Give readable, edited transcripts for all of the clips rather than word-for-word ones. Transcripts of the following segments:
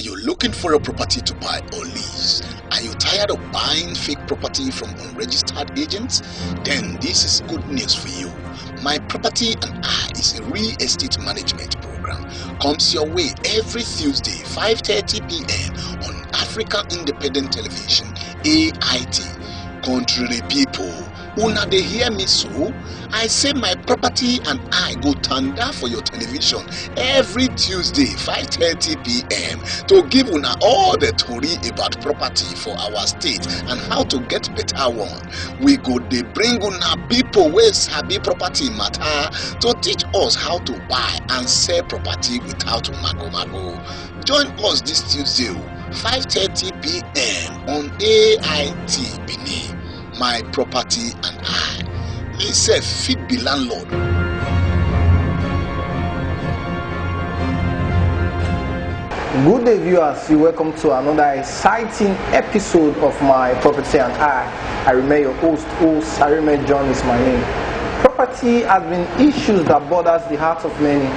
you looking for a property to buy or lease? Are you tired of buying fake property from unregistered agents? Then this is good news for you. My Property and I is a real estate management program. Comes your way every Tuesday, 5:30 p.m. on African Independent Television, AIT. Contrary people, una dey hear me so? I say My Property and I go tanda for your television every Tuesday 5:30 p.m. to give una all the tori about property for our state and how to get better one. We go dey bring una people wey sabi property matter to teach us how to buy and sell property without mago. Join us this Tuesday 5:30 p.m. on AIT Benin. My Property and I. Me sef fit be landlord. Good day, viewers. You're welcome to another exciting episode of My Property and I remain your host. Sarime John is my name. Property has been issues that bothers the hearts of many.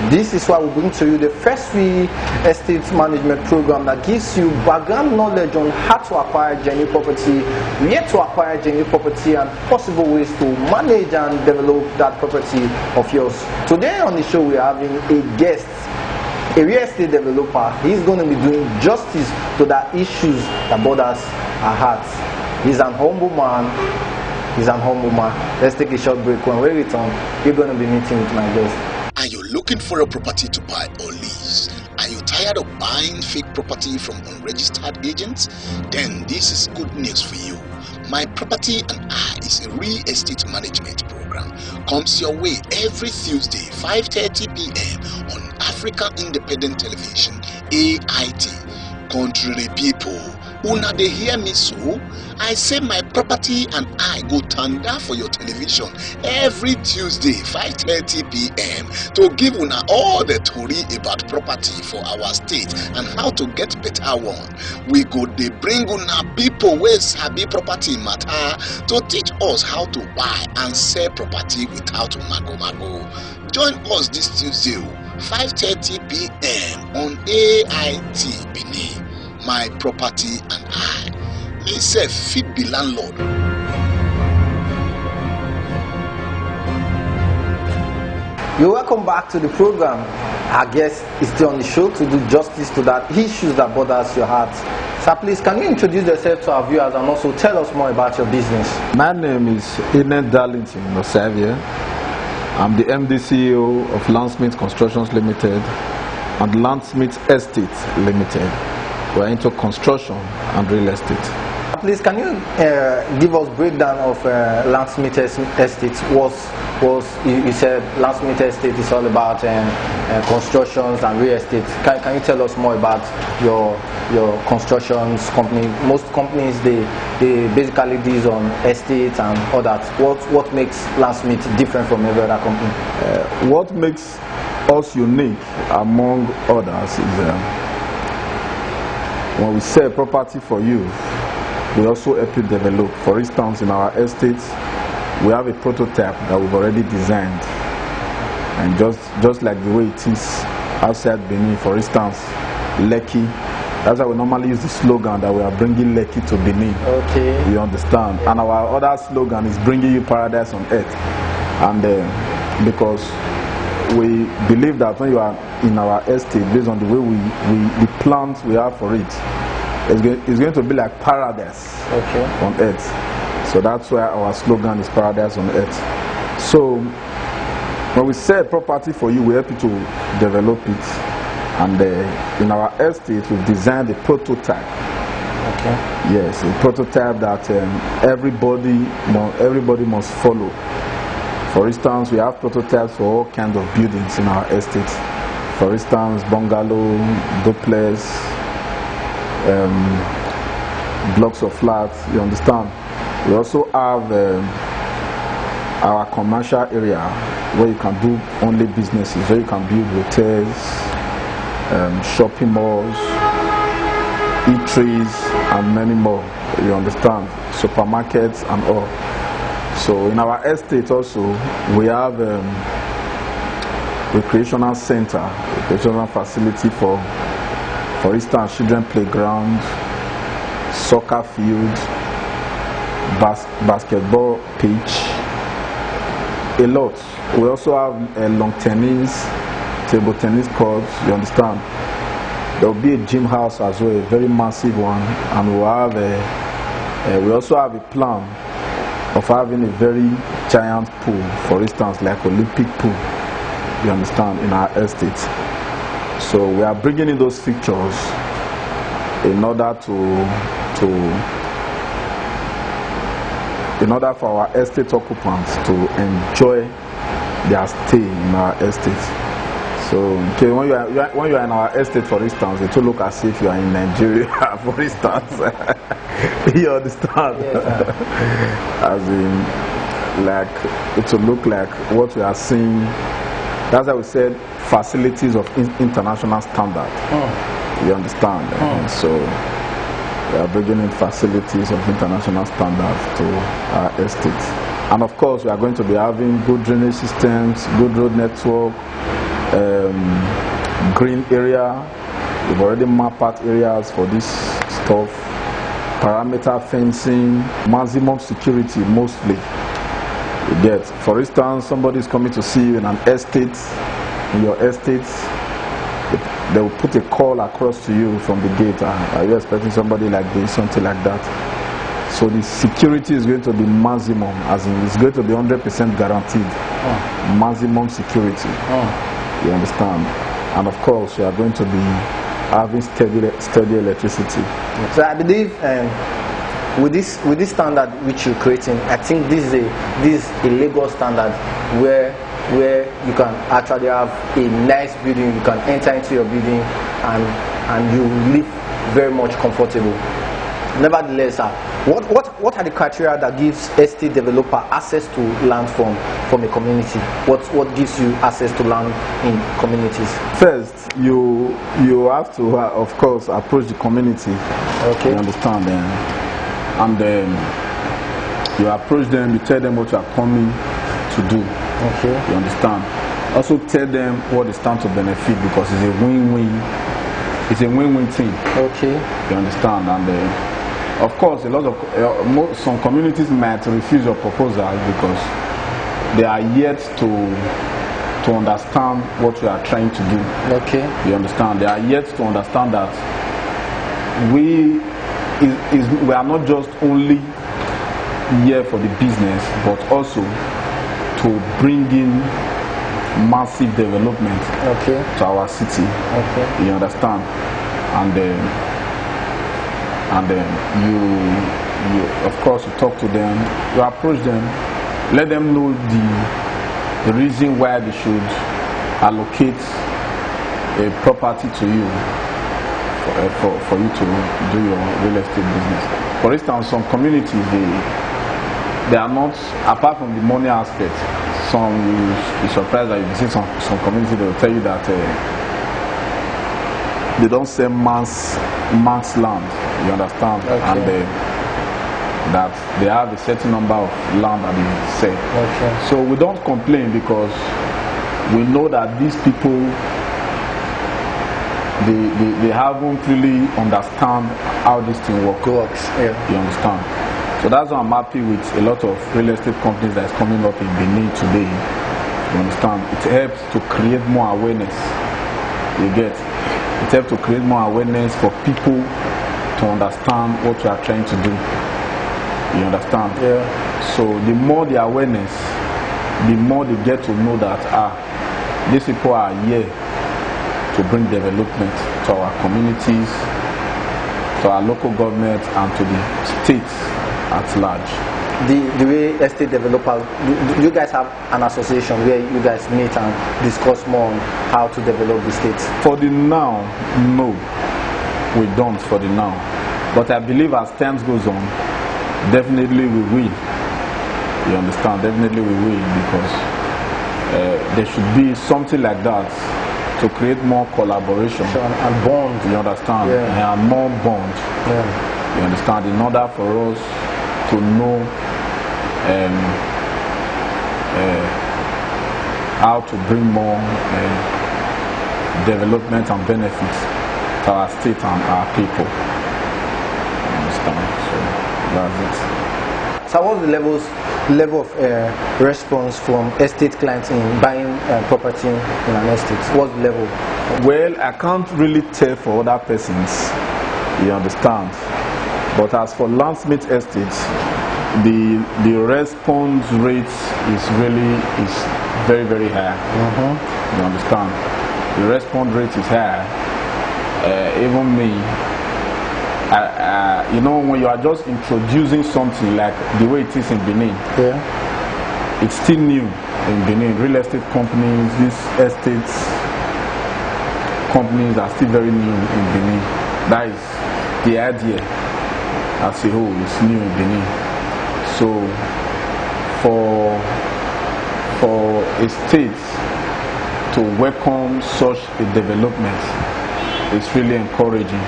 This is why we bring to you the first free estate management program that gives you background knowledge on how to acquire genuine property, where to acquire genuine property, and possible ways to manage and develop that property of yours. Today on the show, we are having a guest, a real estate developer. He's going to be doing justice to the issues that bothers our hearts. He's an humble man. Let's take a short break. When we return, we're going to be meeting with my guest. Are you looking for a property to buy or lease? Are you tired of buying fake property from unregistered agents? Then this is good news for you. My Property and I is a real estate management program. Comes your way every Tuesday 5:30 p.m. on African Independent Television, AIT. Contrary people, una dey hear me so? I say My Property and I go tanda for your television every Tuesday 5:30 p.m. to give una all the tori about property for our state and how to get better one. We go dey bring una people wey sabi property matter to teach us how to buy and sell property without mago. Join us this Tuesday 5:30 p.m. on AIT Benin. My Property and I. Me sef fit be landlord. You're welcome back to the program. Our guest is still on the show to do justice to that issues that bothers your heart. So please, can you introduce yourself to our viewers and also tell us more about your business? My name is Inen Darlington Osavia. I'm the MD CEO of Landsmith Constructions Limited and Landsmith Estate Limited. We're into construction and real estate. Please, can you give us breakdown of Landsmith Estate? You said Landsmith Estate is all about constructions and real estate. Can you tell us more about your constructions company? Most companies they basically deal on estate and all that. What makes Landsmith different from every other company? What makes us unique among others is when we sell property for you, we also help you develop. For instance, in our estates, we have a prototype that we've already designed, and just like the way it is outside Benin, for instance, Lekki. That's why we normally use the slogan that we are bringing Lekki to Benin. Okay. You understand? And our other slogan is bringing you paradise on earth. And because we believe that when you are in our estate, based on the way the plans we have for it, it's going to be like paradise on earth. So that's why our slogan is paradise on earth. So when we sell property for you, we help you to develop it. And in our estate, we've designed a prototype. Okay. Yes, a prototype that everybody must follow. For instance, we have prototypes for all kinds of buildings in our estate. For instance, bungalow, duplex, blocks of flats, you understand. We also have our commercial area where you can do only businesses, where you can build hotels, shopping malls, eateries, and many more, you understand, supermarkets and all. So in our estate also, we have recreational center, recreational facility for For instance, children playground, soccer field, basketball pitch, a lot. We also have a long tennis, table tennis court, you understand. There will be a gym house as well, a very massive one, and we also have a plan of having a very giant pool, for instance, like Olympic pool, you understand, in our estate. So we are bringing in those features in order for our estate occupants to enjoy their stay in our estate. So, okay, when you are in our estate, for instance, it will look as if you are in Nigeria, for instance. You understand? Yes, as in, like, it will look like what we are seeing. That's why we said facilities of international standard. You understand? So, we are bringing in facilities of international standards to our estates. And of course, we are going to be having good drainage systems, good road network, green area. We've already mapped out areas for this stuff. Perimeter fencing, maximum security mostly. You get, for instance, somebody is coming to see you in an estate, in your estate. They will put a call across to you from the gate. Are you expecting somebody like this, something like that? So the security is going to be maximum, as in it's going to be 100% guaranteed. Maximum security. You understand? And of course, you are going to be having steady electricity. So I believe with this standard which you're creating, I think this is a legal standard where you can actually have a nice building. You can enter into your building and you live very much comfortable. Nevertheless, what are the criteria that gives estate developer access to land from a community? What gives you access to land in communities? First, you have to, of course, approach the community. Okay. You understand? And then you approach them. You tell them what you are coming to do. Okay. You understand? Also tell them what they stand to benefit, because it's a win-win. It's a win-win thing. Okay. You understand? And of course, a lot of some communities might refuse your proposal because they are yet to understand what you are trying to do. Okay. You understand? They are yet to understand that we are not just only here for the business, but also to bring in massive development to our city. Okay. You understand? And then you of course you talk to them, you approach them, let them know the reason why they should allocate a property to you for you to do your real estate business. For instance, some communities they are not, apart from the money aspect, some you be surprised that you visit some community, they will tell you that they don't sell man's land. You understand? Okay. And that they have a certain number of land that they sell. Okay. So we don't complain, because we know that these people they haven't really understand how this thing works. Yeah. You understand? So that's why I'm happy with a lot of real estate companies that is coming up in Benin today. You understand? It helps to create more awareness. You get? It helps to create more awareness for people to understand what you are trying to do. You understand? Yeah. So the more the awareness, the more they get to know that these people are here to bring development to our communities, to our local government, and to the states at large. The way estate developers, do you guys have an association where you guys meet and discuss more on how to develop the states? For the now, no, we don't for the now. But I believe as time goes on, definitely we will. You understand? Definitely we will, because there should be something like that to create more collaboration and bond. You understand? Yeah. And more bond. Yeah. You understand? In order for us to know how to bring more development and benefits to our state and our people. You understand? So that's it. So what's the level of response from estate clients in buying property in an estate? What's the level? Well, I can't really tell for other persons, you understand. But as for Landsmith Estates, the response rate is very, very high. You understand? The response rate is high. Even me, you know, when you are just introducing something like the way it is in Benin, it's still new in Benin. Real estate companies, these estates companies are still very new in Benin. That is the idea as a whole is new in Benin. So for a state to welcome such a development, it's really encouraging.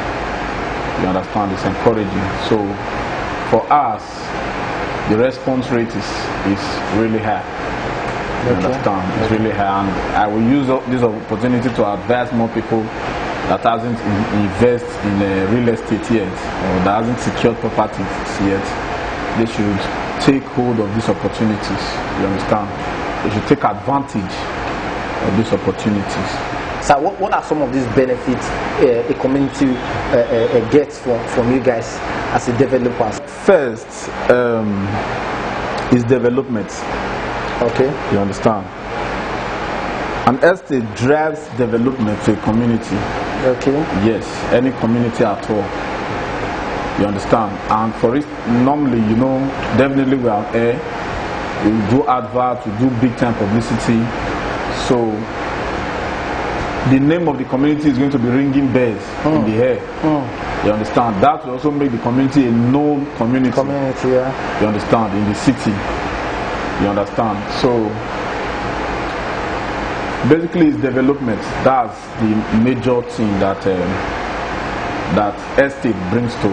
You understand? It's encouraging. So for us, the response rate is really high. You understand? It's really high, and I will use this opportunity to advise more people that hasn't invest in real estate yet, or that hasn't secured properties yet. They should take hold of these opportunities. You understand? They should take advantage of these opportunities. So what are some of these benefits a community gets from you guys as a developers? First is development. Okay. You understand? An estate drives development to a community. Okay. Yes, any community at all. You understand? And for it, normally, you know, definitely we are air. We do adverts, we do big time publicity. So the name of the community is going to be ringing bells in the air. You understand? That will also make the community a known community. Yeah. You understand? In the city. You understand? So basically it's development. That's the major thing that that estate brings to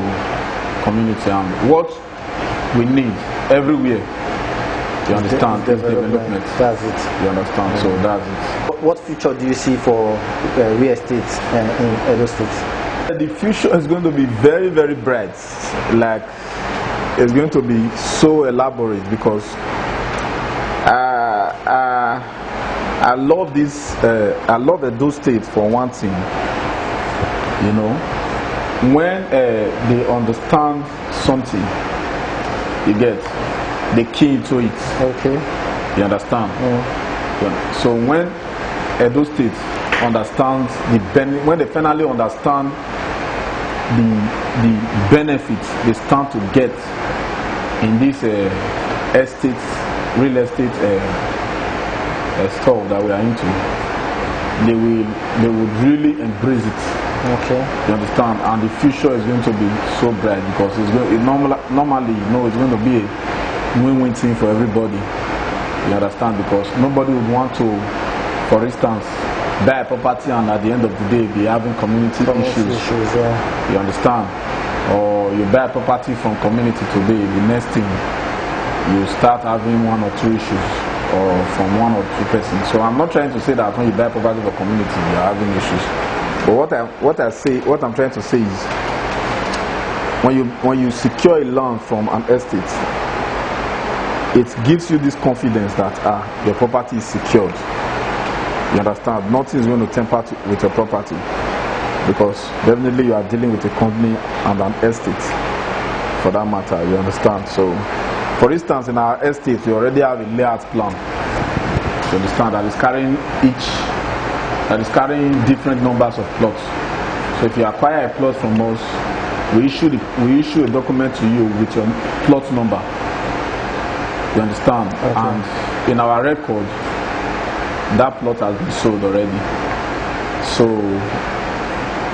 community, and what we need everywhere. You understand? Is development. That's it. You understand? So that's it. What future do you see for real estate in Edo State? The future is going to be very, very bright. Like, it's going to be so elaborate, because I love this. I love Edo State for one thing. You know, when they understand something, you get, they key into it. Okay. You understand? So when Edo State understands when they finally understand the benefits they stand to get in this real estate stuff that we are into, they would really embrace it. Okay. You understand? And the future is going to be so bright, because normally, you know, it's going to be a win-win thing for everybody. You understand? Because nobody would want to, for instance, buy a property and at the end of the day be having community issues. Yeah. You understand? Or you buy a property from community today, the next thing you start having one or two issues, or from one or two persons. So I'm not trying to say that when you buy property for community you are having issues. But what I'm trying to say is, when you secure a land from an estate, it gives you this confidence that your property is secured. You understand? Nothing is going to tamper with your property, because definitely you are dealing with a company and an estate, for that matter. You understand? So, for instance, in our estate, we already have a layout plan. You understand? That is carrying different numbers of plots. So, if you acquire a plot from us, we issue a document to you with your plot number. You understand? Okay. And in our record, that plot has been sold already. So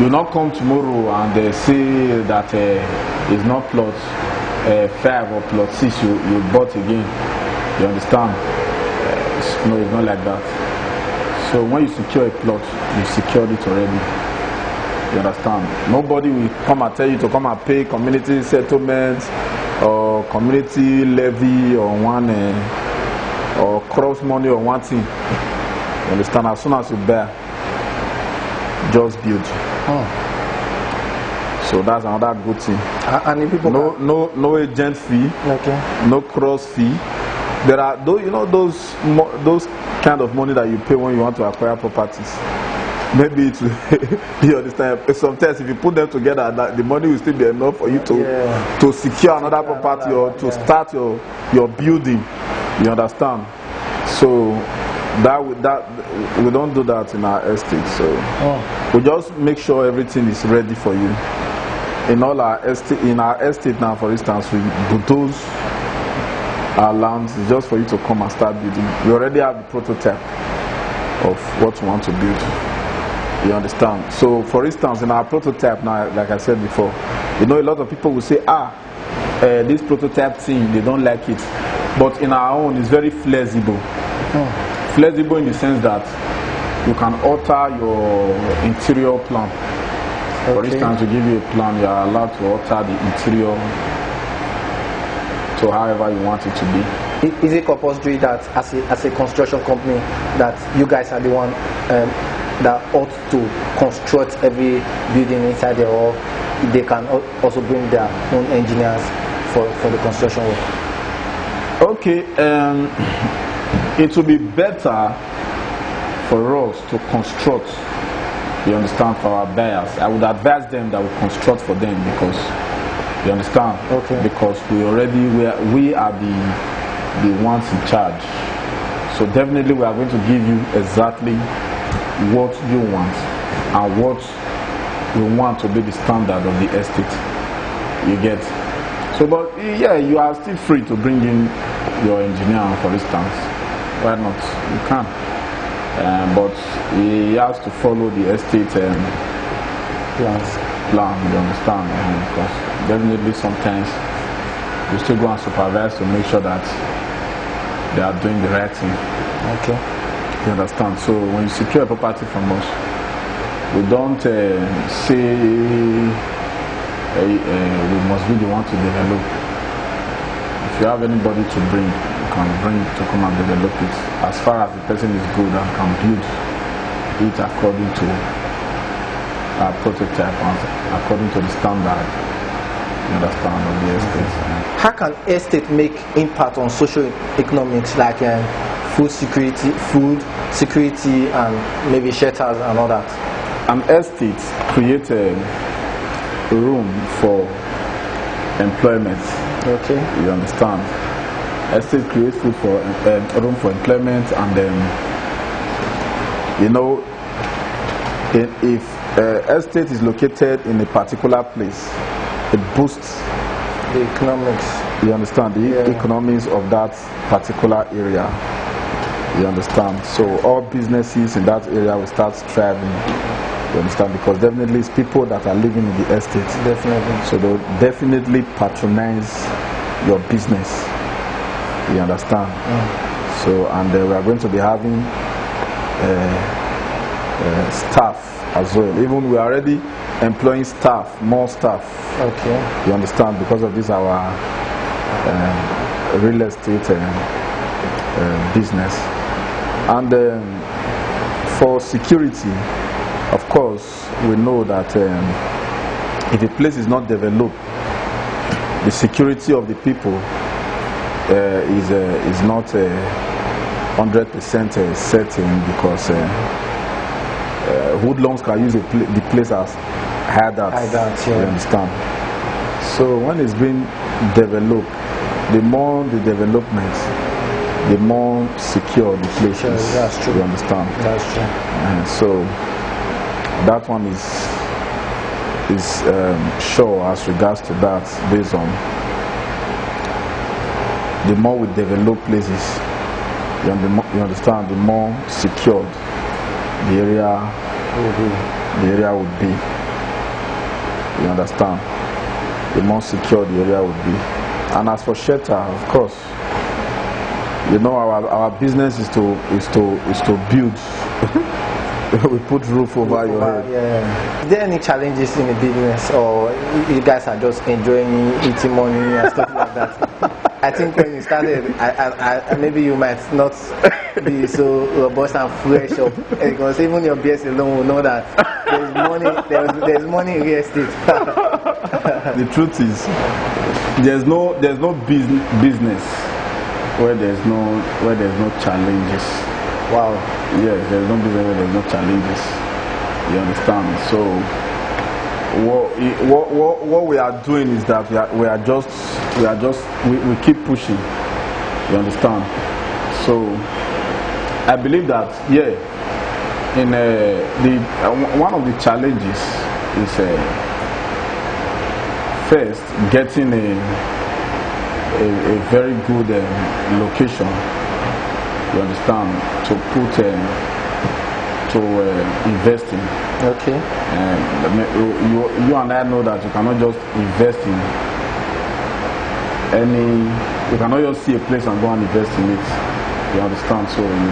you not come tomorrow and say that it's not plot 5 or plot 6 you bought again. You understand? No, it's not like that. So when you secure a plot, you secured it already. You understand? Nobody will come and tell you to come and pay community settlement or community levy or one or cross money or one thing. You understand? As soon as you buy, just build. So that's another good thing. And the people No agent fee. Okay. No cross fee. There are those kind of money that you pay when you want to acquire properties. Maybe it will you understand. Sometimes if you put them together, that the money will still be enough for you to secure another property or to start your building. You understand? So that we don't do that in our estate. So we just make sure everything is ready for you. In our estate now, for instance, we bulldoze our lands just for you to come and start building. We already have the prototype of what we want to build. You understand? So for instance, in our prototype now, like I said before, a lot of people will say, this prototype thing, they don't like it. But in our own, it's very flexible. Flexible in the sense that you can alter your interior plan. For instance, to give you a plan, you are allowed to alter the interior to however you want it to be. Is it compulsory that as a construction company that you guys are the one that ought to construct every building inside there, or they can also bring their own engineers for the construction work? Okay, it will be better for us to construct, you understand, for our buyers. I would advise them that we construct for them, because you understand, because we are the ones in charge. So definitely we are going to give you exactly what you want and what we want to be the standard of the estate. You get? So, but yeah, you are still free to bring in your engineer, for instance. Why not? You can. But he has to follow the estate plan, you understand? Because definitely sometimes you still go and supervise to make sure that they are doing the right thing. Okay. You understand? So when you secure a property from us, we don't say we must be the one to develop. If you have anybody to bring, you can bring to come and develop it, as far as the person is good and can build it according to our prototype and according to the standard, you understand, of the estate. How can estate make impact on social economics, like food security, and maybe shelters and all that? An estate creates a room for employment. Okay. You understand? Estate creates food for room for employment, and then if estate is located in a particular place, it boosts the economics. You understand? The economics of that particular area. You understand? So all businesses in that area will start thriving. You understand? Because definitely it's people that are living in the estate. Definitely. So they'll definitely patronize your business. You understand? So, and we are going to be having staff as well. Even we are already employing staff, more staff. Okay. You understand? Because of this our real estate business. And for security, of course, we know that if a place is not developed, the security of the people is not 100% certain, because hoodlums can use the place as hideouts. You understand? So when it's being developed, the more the development, the more secure the place is. That's true. You understand? That's true. And so that one is sure as regards to that, based on the more we develop places, you understand, the more secured the area would be. You understand? The more secure the area would be. And as for shelter, of course, our business is to build. We put roof over your head. Yeah. Is there any challenges in the business, or you guys are just enjoying eating money and stuff like that? I think when you started, maybe you might not be so robust and fresh up, because even your BS alone will know that there's money in real estate. The truth is, there's no business where there's no challenges. Wow. Yes, there's no business where there's no challenges. You understand? So what we are doing is that we keep pushing. You understand? So I believe that in one of the challenges is first getting a very good location. You understand, to put to invest in. Okay. You and I know that you cannot just invest in any. You cannot just see a place and go and invest in it. You understand? So you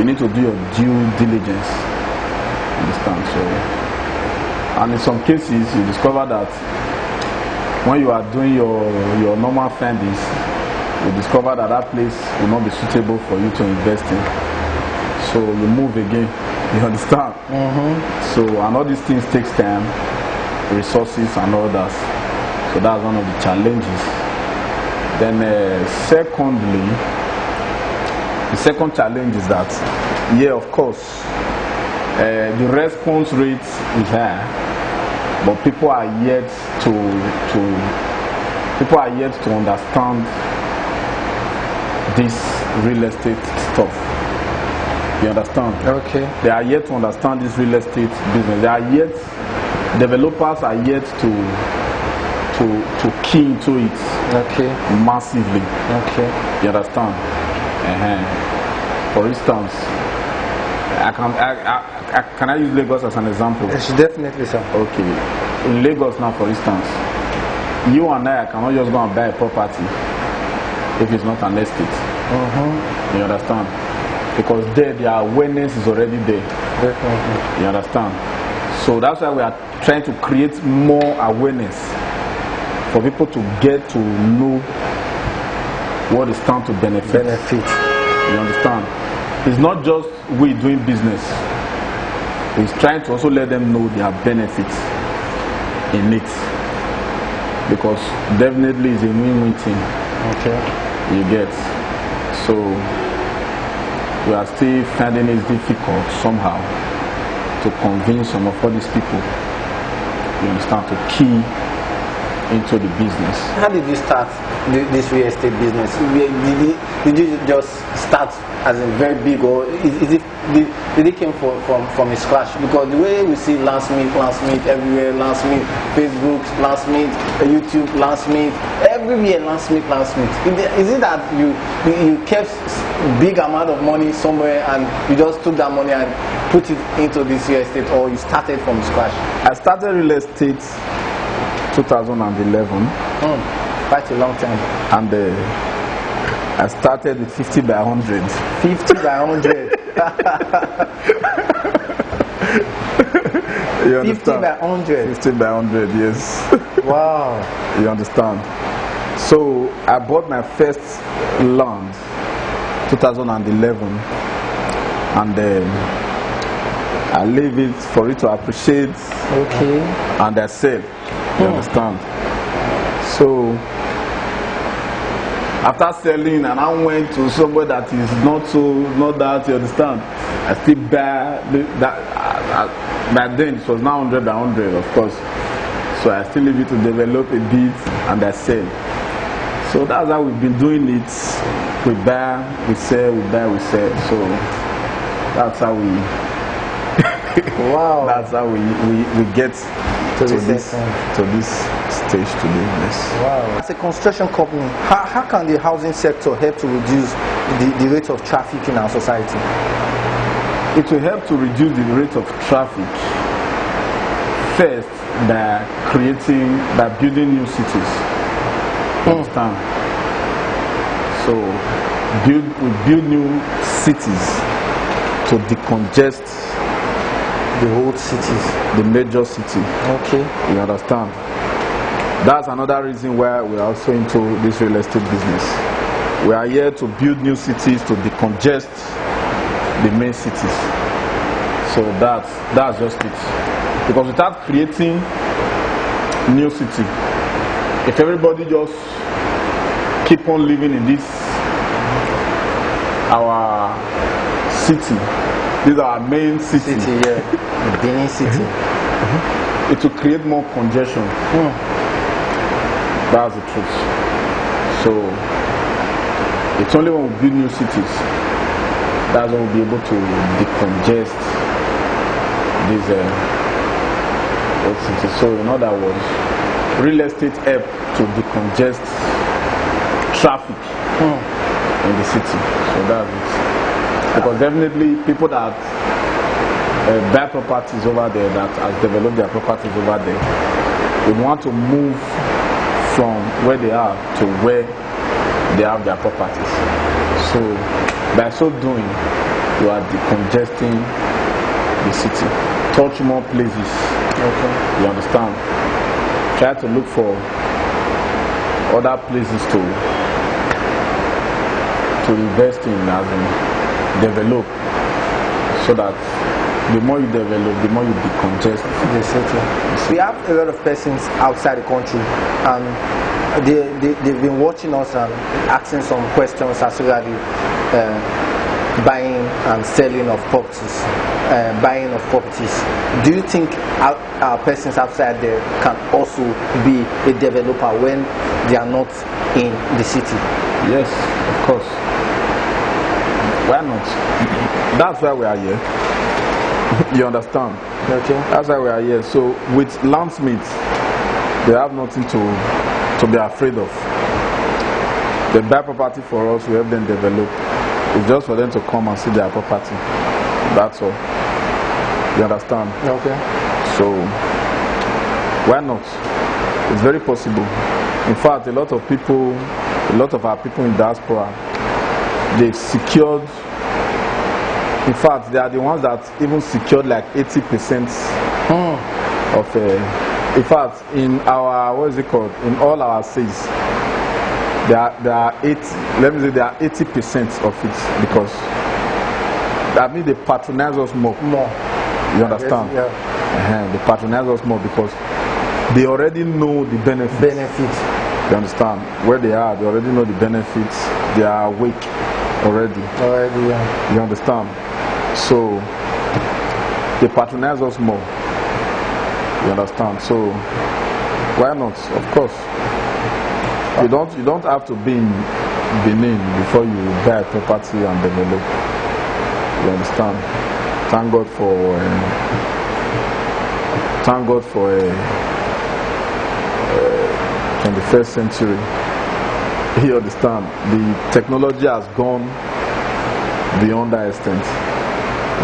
need to do your due diligence. You understand? So, and in some cases, you discover that when you are doing your normal findings, you discover that place will not be suitable for you to invest in. So you move again. You understand? So, and all these things takes time, resources, and others. So that's one of the challenges. Then, secondly, the second challenge is that, of course, the response rate is high, but people are yet to understand this real estate stuff. You understand? Okay. They are yet to understand this real estate business. Developers are yet to key into it. Okay. Massively. Okay. You understand? For instance, can I use Lagos as an example? Yes, definitely, sir. Okay. In Lagos now, for instance, you and I cannot just go and buy a property if it's not an estate. You understand? Because there, the awareness is already there. Definitely. You understand? So that's why we are trying to create more awareness for people to get to know what is stand to benefit. You understand? It's not just we doing business. It's trying to also let them know their benefits in it. Because definitely it's a win-win thing. Okay. You get. So we are still finding it difficult somehow to convince some of all these people, you understand, to key into the business. How did you start this real estate business? Did you just start as a very big, or did it come from a scratch? Because the way we see Landsmith everywhere, Landsmith, Facebook, Landsmith, YouTube, Landsmith, everywhere, Landsmith. Is it that you kept big amount of money somewhere and you just took that money and put it into this real estate, or you started from scratch? I started real estate 2011. Quite a long time. And I started with 50 by 100. 50 by 100. You understand? 50 by 100. 50 by 100, yes. Wow. You understand? So I bought my first land 2011, and I leave it for it to appreciate. Okay. And I sell. You understand? So after selling, and I went to somewhere that is not that, you understand, I still buy that. Back then it was now 100 by 100, of course. So I still leave it to develop a bit, and I sell. So that's how we've been doing it. We buy, we sell, we buy, we sell. So that's how we. Wow. That's how we get to this stage today. Yes. Wow. As a construction company, how can the housing sector help to reduce the rate of traffic in our society? It will help to reduce the rate of traffic. First, by building new cities. Understand? So we build new cities to decongest the old cities, the major city. Okay. You understand? That's another reason why we are also into this real estate business. We are here to build new cities to decongest the main cities. So that's just it. Because without creating new city. If everybody just keep on living in this our city, this is our main city. The Benin city. It will create more congestion. That's the truth. So it's only when we build new cities that's when we'll be able to decongest these old cities. So in other words, real estate help to decongest traffic in the city. So that's it. Because definitely people that buy properties over there, that has developed their properties over there, they want to move from where they are to where they have their properties. So by so doing, you are decongesting the city. Touch more places. You understand? Try to look for other places to invest in, as in develop, so that the more you develop, the more you decongest the city. We have a lot of persons outside the country, and they've been watching us and asking some questions as regarding buying and selling of properties, Do you think our persons outside there can also be a developer when they are not in the city? Yes, of course. Why not? That's why we are here. You understand? Okay. That's why we are here. So with Landsmith, they have nothing to be afraid of. They buy property for us, we help them develop. It's just for them to come and see their property. That's all. You understand? Okay. So why not? It's very possible. In fact, a lot of our people in diaspora, they've secured. In fact, they are the ones that even secured like 80% of. In fact, in our in all our sales, there are 80. Let me say there are 80% of it, because that means they patronize us more. You understand? Yeah. They patronize us more because they already know the benefits. You understand? Where they are, they already know the benefits. They are awake already. Yeah. You understand? So they patronize us more. You understand? So why not? Of course. You don't have to be in Benin before you buy a property and develop. You understand? Thank God for 21st century. You understand? The technology has gone beyond that extent,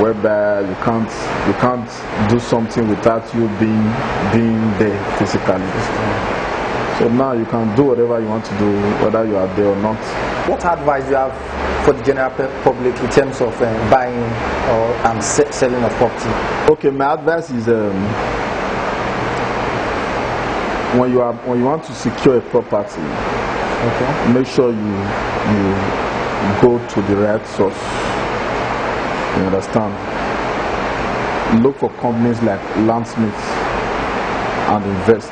whereby you can't do something without you being there physically. So now you can do whatever you want to do, whether you are there or not. What advice do you have for the general public in terms of buying or selling of property? Okay, my advice is when you want to secure a property, make sure you go to the right source. You understand? Look for companies like Landsmith and invest.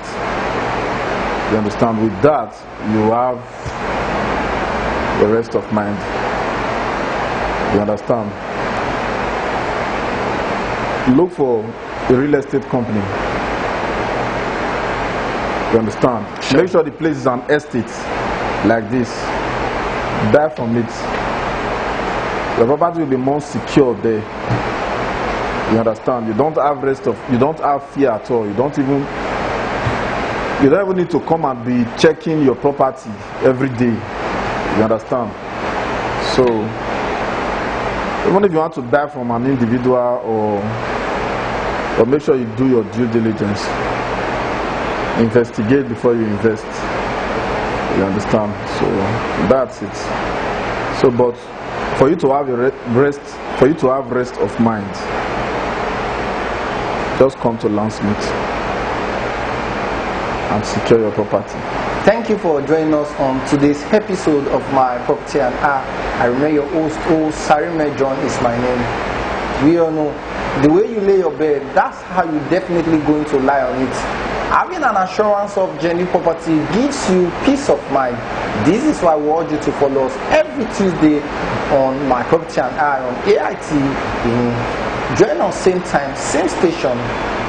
You understand? With that, you have the rest of mind. You understand? Look for a real estate company. You understand? Sure. Make sure the place is an estate like this. Buy from it. Your property will be more secure there. You understand? You don't have fear at all. You don't even need to come and be checking your property every day. You understand? So even if you want to buy from an individual or make sure you do your due diligence. Investigate before you invest. You understand? So that's it. So but for you to have rest of mind, just come to Landsmith and secure your property. Thank you for joining us on today's episode of My Property and I remain your host, Sarime John is my name. We all know the way you lay your bed, that's how you're definitely going to lie on it. Having an assurance of genuine property gives you peace of mind. This is why we urge you to follow us every Tuesday on My Property and I on AIT. Join us same time, same station.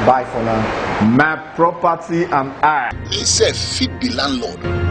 Bye for now. My Property and I. He said, feed the landlord.